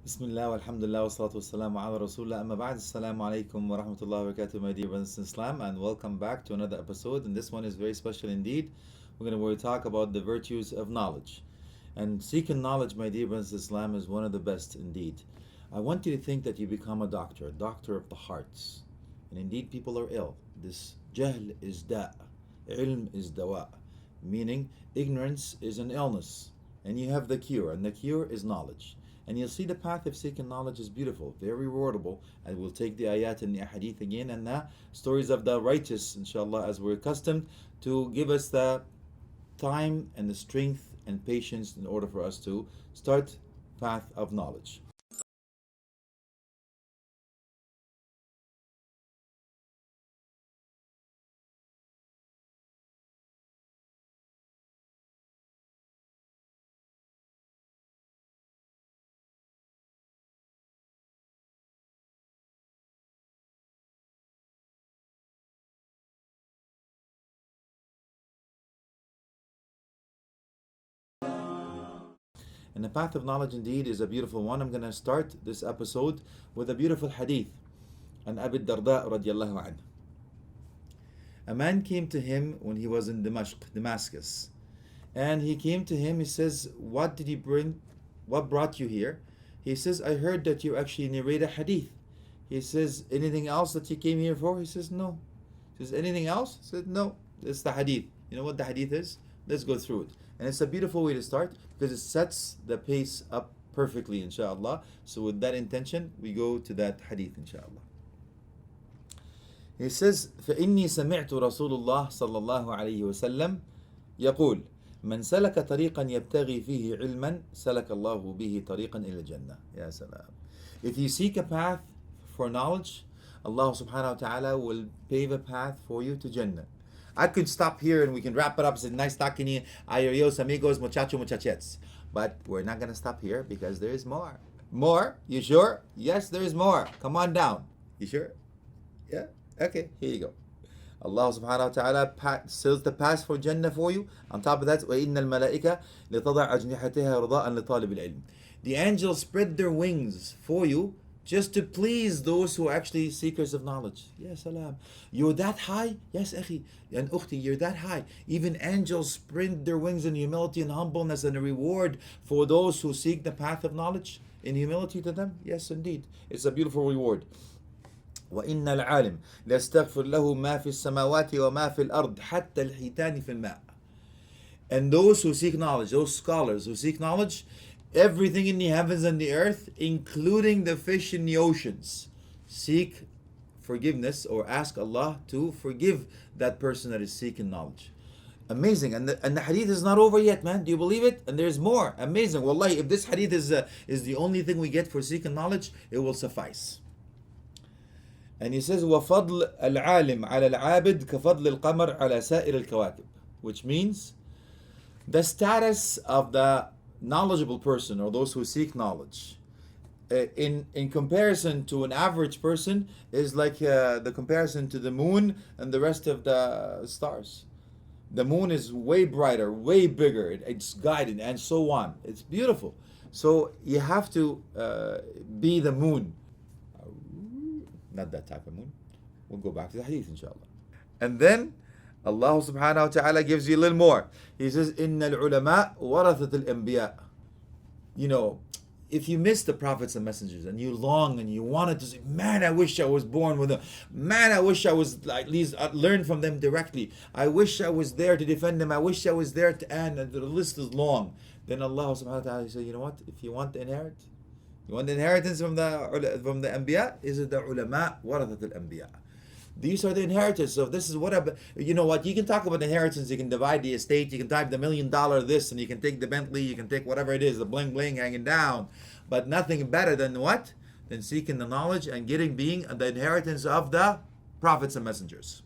بسم الله والحمد لله والصلاة والسلام على رسول الله أما بعد السلام عليكم ورحمة الله وبركاته, my dear brothers in Islam, and welcome back to another episode. And this one is very special indeed. We're going to talk about the virtues of knowledge. And seeking knowledge, my dear brothers in Islam, is one of the best indeed. I want you to think that you become a doctor of the hearts. And indeed people are ill. This jahl is da', ilm is dawa, meaning ignorance is an illness. And you have the cure, and the cure is knowledge. And you'll see the path of seeking knowledge is beautiful, very rewardable. And we'll take the ayat and the hadith again and the stories of the righteous, inshallah, as we're accustomed, to give us the time and the strength and patience in order for us to start path of knowledge. And the path of knowledge indeed is a beautiful one. I'm going to start this episode with a beautiful hadith. And Abu Darda radiallahu anhu. A man came to him when he was in Damascus. And he came to him, he says, what did you bring? What brought you here? He says, I heard that you actually narrate a hadith. He says, anything else that you came here for? He says, no. He says, anything else? He said, no. It's the hadith. You know what the hadith is? Let's go through it. And it's a beautiful way to start because it sets the pace up perfectly, inshallah. So with that intention, we go to that hadith, inshallah. He says, فإني سمعت رسول الله صلى الله عليه وسلم يقول من سلك طريقا يبتغي فيه علما سلك الله به طريقا إلى الجنة. يا سلام. If you seek a path for knowledge, Allah subhanahu wa ta'ala will pave a path for you to Jannah. I could stop here and we can wrap it up. It's nice talking to you. Adios, amigos, muchachos, muchachetes. But we're not going to stop here because there is more. More? You sure? Yes, there is more. Come on down. You sure? Yeah? Okay, here you go. Allah subhanahu wa ta'ala seals the path for Jannah for you. On top of that, وَإِنَّ الْمَلَائِكَةَ لِتَضَعْ أَجْنِحَتِهَا رِضَاءً لِطَالِبِ الْعِلْمِ. The angels spread their wings for you just to please those who are actually seekers of knowledge. Ya salam. You're that high? Yes, akhi. And ukhti, you're that high. Even angels spread their wings in humility and humbleness and a reward for those who seek the path of knowledge in humility to them. Yes, indeed. It's a beautiful reward. وإن العالم ليستغفر له ما في السماوات وما في الأرض حتى الحيتان في الماء. And those who seek knowledge, those scholars who seek knowledge, everything in the heavens and the earth, including the fish in the oceans, seek forgiveness or ask Allah to forgive that person that is seeking knowledge. Amazing. And the hadith is not over yet, man. Do you believe it? And there's more. Amazing. Wallahi, if this hadith is the only thing we get for seeking knowledge, it will suffice. And he says, وَفَضْلُ الْعَالِمْ عَلَى الْعَابِدِ كَفَضْلِ الْقَمَرِ عَلَى سَائِرِ الْكَوَاكِبِ. Which means the status of the knowledgeable person or those who seek knowledge in comparison to an average person is like the comparison to the moon and the rest of the stars. The moon is way brighter, way bigger, it's guided and so on. It's beautiful. So you have to be the moon. Not that type of moon. We'll go back to the hadith, inshallah. And then Allah subhanahu wa ta'ala gives you a little more. He says, إِنَّ الْعُلَمَاء وَرَثَةُ الْأَنْبِيَاءِ. You know, if you miss the prophets and messengers and you long and you wanted to say, man, I wish I was born with them. Man, I wish I was at least learn from them directly. I wish I was there to defend them. I wish I was there to end. And the list is long. Then Allah subhanahu wa ta'ala says, you know what? If you want to inherit, you want the inheritance from the Anbiya? Is it the ulama, warathat al-Anbiya? These are the inheritors. So this is what you know what? You can talk about inheritance. You can divide the estate. You can type the $1 million this, and you can take the Bentley. You can take whatever it is, the bling bling hanging down. But nothing better than what? Than seeking the knowledge and being the inheritance of the prophets and messengers.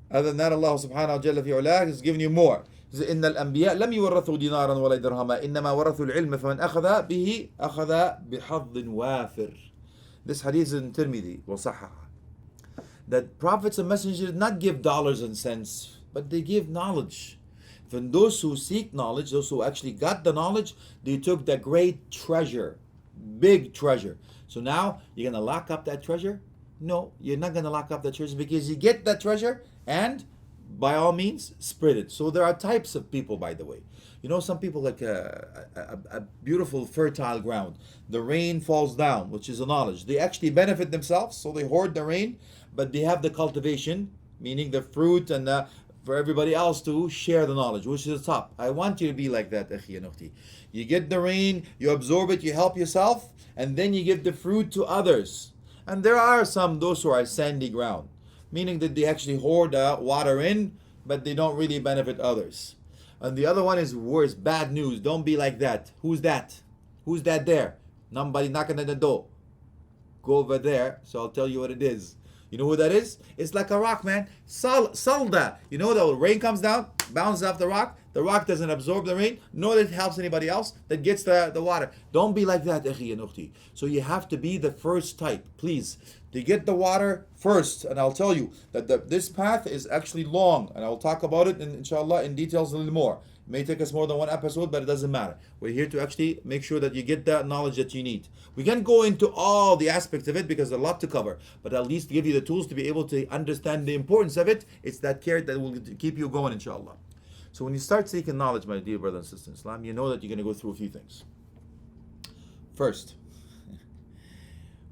Other than that, Allah subhanahu wa ta'ala is giving you more. إن الأنبياء لم يورثوا دينارا ولا درهما إنما ورثوا العلم فمن أخذ به أخذ بحظ وافر. This hadith is in Tirmidhi وصححه. That prophets and messengers did not give dollars and cents, but they give knowledge. From those who seek knowledge, those who actually got the knowledge, they took the great treasure, big treasure. So now you're gonna lock up that treasure? No, you're not gonna lock up that treasure, because you get that treasure and by all means spread it. So there are types of people, by the way. You know, some people like a beautiful fertile ground. The rain falls down, which is a knowledge. They actually benefit themselves, so they hoard the rain, but they have the cultivation, meaning the fruit, and for everybody else to share the knowledge, which is the top. I want you to be like that, akhi and ukhti. You get the rain, you absorb it, you help yourself, and then you give the fruit to others. And there are some, those who are sandy ground, meaning that they actually hoard water in, but they don't really benefit others. And the other one is worse, bad news. Don't be like that. Who's that? Who's that there? Nobody knocking at the door. Go over there, so I'll tell you what it is. You know who that is? It's like a rock, man. Salda. You know, the rain comes down, bounces off the rock. The rock doesn't absorb the rain, nor that it helps anybody else that gets the water. Don't be like that, akhi and ukhti. So you have to be the first type, please. To get the water first. And I'll tell you that this path is actually long. And I'll talk about it, inshallah, in details a little more. It may take us more than one episode, but it doesn't matter. We're here to actually make sure that you get that knowledge that you need. We can go into all the aspects of it because there's a lot to cover, but at least give you the tools to be able to understand the importance of it. It's that carrot that will keep you going, inshallah. So when you start seeking knowledge, my dear brothers and sisters in Islam, you know that you're going to go through a few things. First,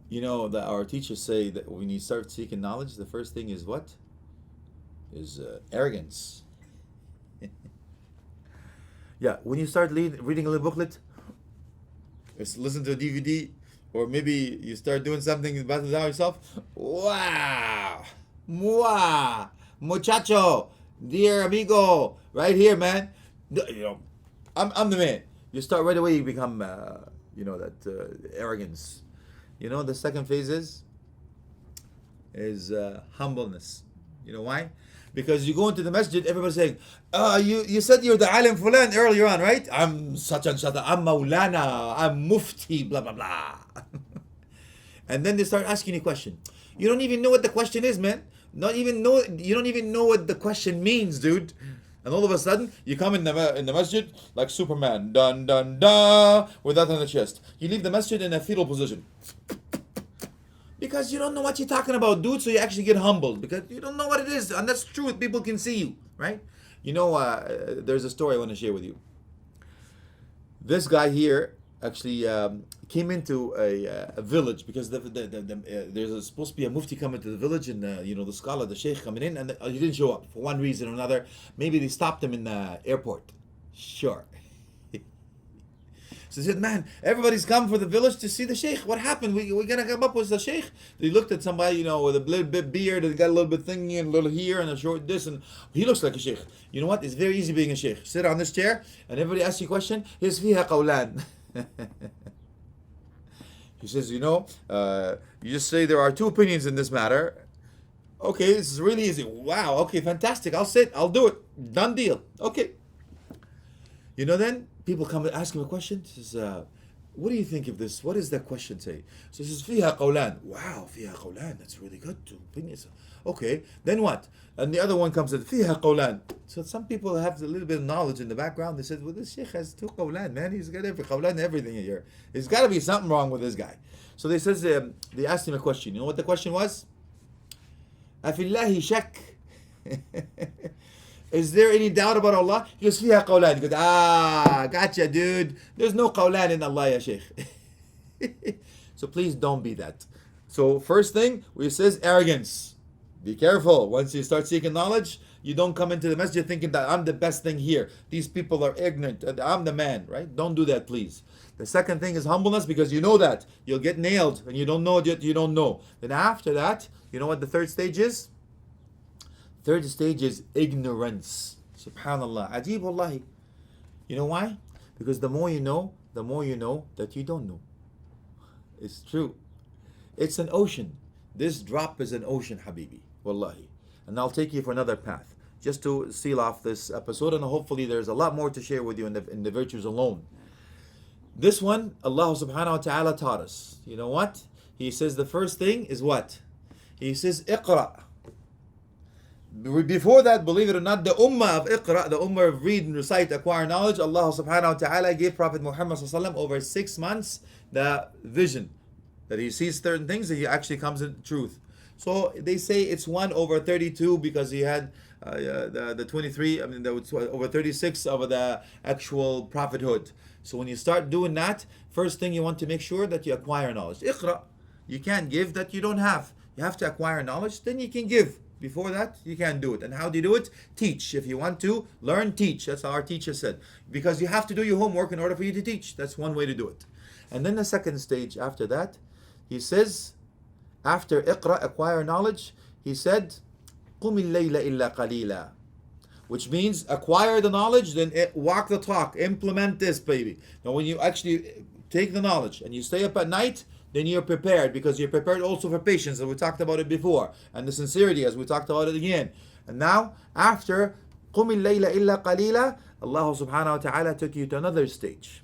you know that our teachers say that when you start seeking knowledge, the first thing is what? Is arrogance. Yeah, when you start reading a little booklet, listen to a DVD, or maybe you start doing something in the bathroom yourself. Wow, mua, muchacho, dear amigo, right here, man. You know, I'm the man. You start right away. You become, that arrogance. You know, the second phase is humbleness. You know why? Because you go into the masjid, everybody's saying, you said you're the alim fulan earlier on, right? I'm such and such, I'm maulana, I'm mufti, blah, blah, blah. And then they start asking you a question. You don't even know what the question is, man. You don't even know what the question means, dude. And all of a sudden, you come in the masjid like Superman, dun dun dun, with that on the chest. You leave the masjid in a fetal position. Because you don't know what you're talking about, dude, so you actually get humbled. Because you don't know what it is, and that's truth. People can see you, right? You know, there's a story I want to share with you. This guy here actually came into a village because there's supposed to be a mufti coming to the village, and the scholar, the sheikh coming in, and he didn't show up for one reason or another. Maybe they stopped him in the airport. Sure. So he said, man, everybody's come for the village to see the sheikh. What happened? We're going to come up with the sheikh. He looked at somebody, with a little bit beard, and got a little bit thingy, and a little here, and a short this, and he looks like a sheikh. You know what? It's very easy being a sheikh. Sit on this chair, and everybody asks you a question. Here's fiha qawlan. He says, you just say there are two opinions in this matter. Okay, this is really easy. Wow, okay, fantastic. I'll sit. I'll do it. Done deal. Okay. Then people come and ask him a question. He says, what do you think of this? What does that question say? So he says, fiha qawlan. Wow, fiha qawlan. That's really good. Two opinions. Okay, then what? And the other one comes and fiha qawlan. So some people have a little bit of knowledge in the background. They said, well, this sheikh has two qawlan, man. He's got every qawlan, everything here. There's got to be something wrong with this guy. So they asked him a question. You know what the question was? Afillahi shak. Is there any doubt about Allah? He goes, fiha qawlan. He goes, gotcha, dude. There's no qawlan in Allah, ya sheikh. So please don't be that. So first thing, where it says arrogance. Be careful. Once you start seeking knowledge, you don't come into the masjid thinking that I'm the best thing here. These people are ignorant. I'm the man, right? Don't do that, please. The second thing is humbleness, because you know that. You'll get nailed, and you don't know yet you don't know. Then after that, you know what the third stage is? Third stage is ignorance. Subhanallah. Ajib wallahi. You know why? Because the more you know that you don't know. It's true. It's an ocean. This drop is an ocean, habibi. Wallahi. And I'll take you for another path, just to seal off this episode, and hopefully there's a lot more to share with you in the virtues alone. This one, Allah subhanahu wa ta'ala taught us. You know what? He says the first thing is what? He says, Iqra. Before that, believe it or not, the ummah of Iqra, the ummah of read and recite, acquire knowledge, Allah subhanahu wa ta'ala gave Prophet Muhammad sallallahu over 6 months the vision that he sees certain things that he actually comes in truth. So they say it's 1/32 because he had the 23, I mean, over 36 of the actual prophethood. So when you start doing that, first thing you want to make sure that you acquire knowledge. Iqra. You can't give that you don't have. You have to acquire knowledge, then you can give. Before that, you can't do it. And how do you do it? Teach. If you want to learn, teach. That's how our teacher said. Because you have to do your homework in order for you to teach. That's one way to do it. And then the second stage after that, he says, after Iqra, acquire knowledge, he said, قُمِ اللَّيْلَ إِلَّا قَلِيلًا, which means acquire the knowledge, then walk the talk, implement this, baby. Now when you actually take the knowledge and you stay up at night, then you're prepared, because you're prepared also for patience, and we talked about it before, and the sincerity, as we talked about it again. And now, after قُمِ اللَّيْلَ إِلَّا قَلِيلًا, Allah subhanahu wa ta'ala took you to another stage.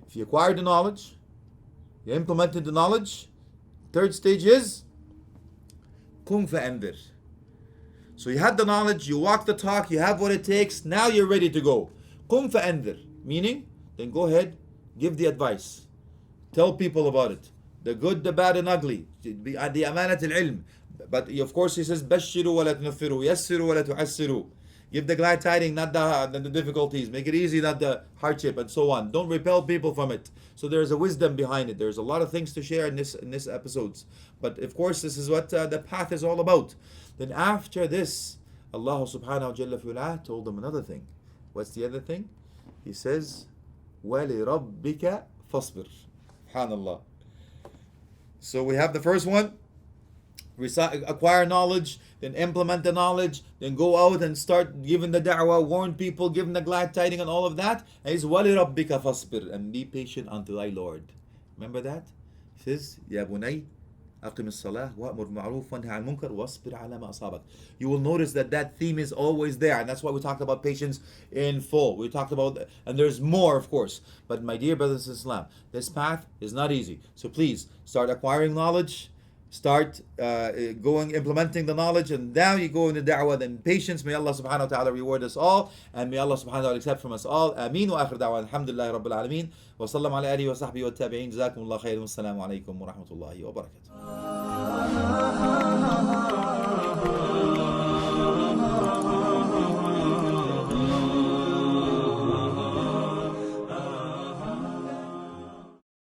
If you acquired the knowledge, you implemented the knowledge, third stage is قُمْ فَأَنذِرْ. So you had the knowledge, you walk the talk, you have what it takes, now you're ready to go. قُمْ فَأَنذِرْ, meaning, then go ahead, give the advice. Tell people about it. The good, the bad, and ugly. The amanat al-ilm. But of course he says, بَشِّرُوا وَلَا تُنَفِّرُوا يَسِّرُوا وَلَا تُعَسِّرُوا. Give the glad tidings, not the difficulties. Make it easy, not the hardship, and so on. Don't repel people from it. So there's a wisdom behind it. There's a lot of things to share in this episodes. But of course, this is what the path is all about. Then after this, Allah subhanahu wa ta'ala told them another thing. What's the other thing? He says, وَلِرَبِّكَ فَاصْبِرْ. SubhanAllah. So we have the first one, acquire knowledge, then implement the knowledge, then go out and start giving the da'wah, warn people, give them the glad tidings and all of that. And he's وَلِرَبِّكَ فَاصْبِرْ, and be patient unto thy Lord. Remember that? He says, يَا بُنَيْ أقم الصلاة وأمر بالمعروف وانهى عن المنكر واصبر على ما أصابك. You will notice that theme is always there, and that's why we talked about patience in full. We talked about, and there's more, of course. But my dear brothers in Islam, this path is not easy. So please start acquiring knowledge, start implementing the knowledge, and now you go into da'wah, then patience. May Allah subhanahu wa ta'ala reward us all, and may Allah subhanahu wa ta'ala accept from us all. Ameen wa akhir da'wah alhamdulillahi rabbil alameen wa sallam ala alihi wa sahbihi wa tabi'in. Jazakumullah khairan. Wassalamu alaikum wa rahmatullahi wa barakatuh.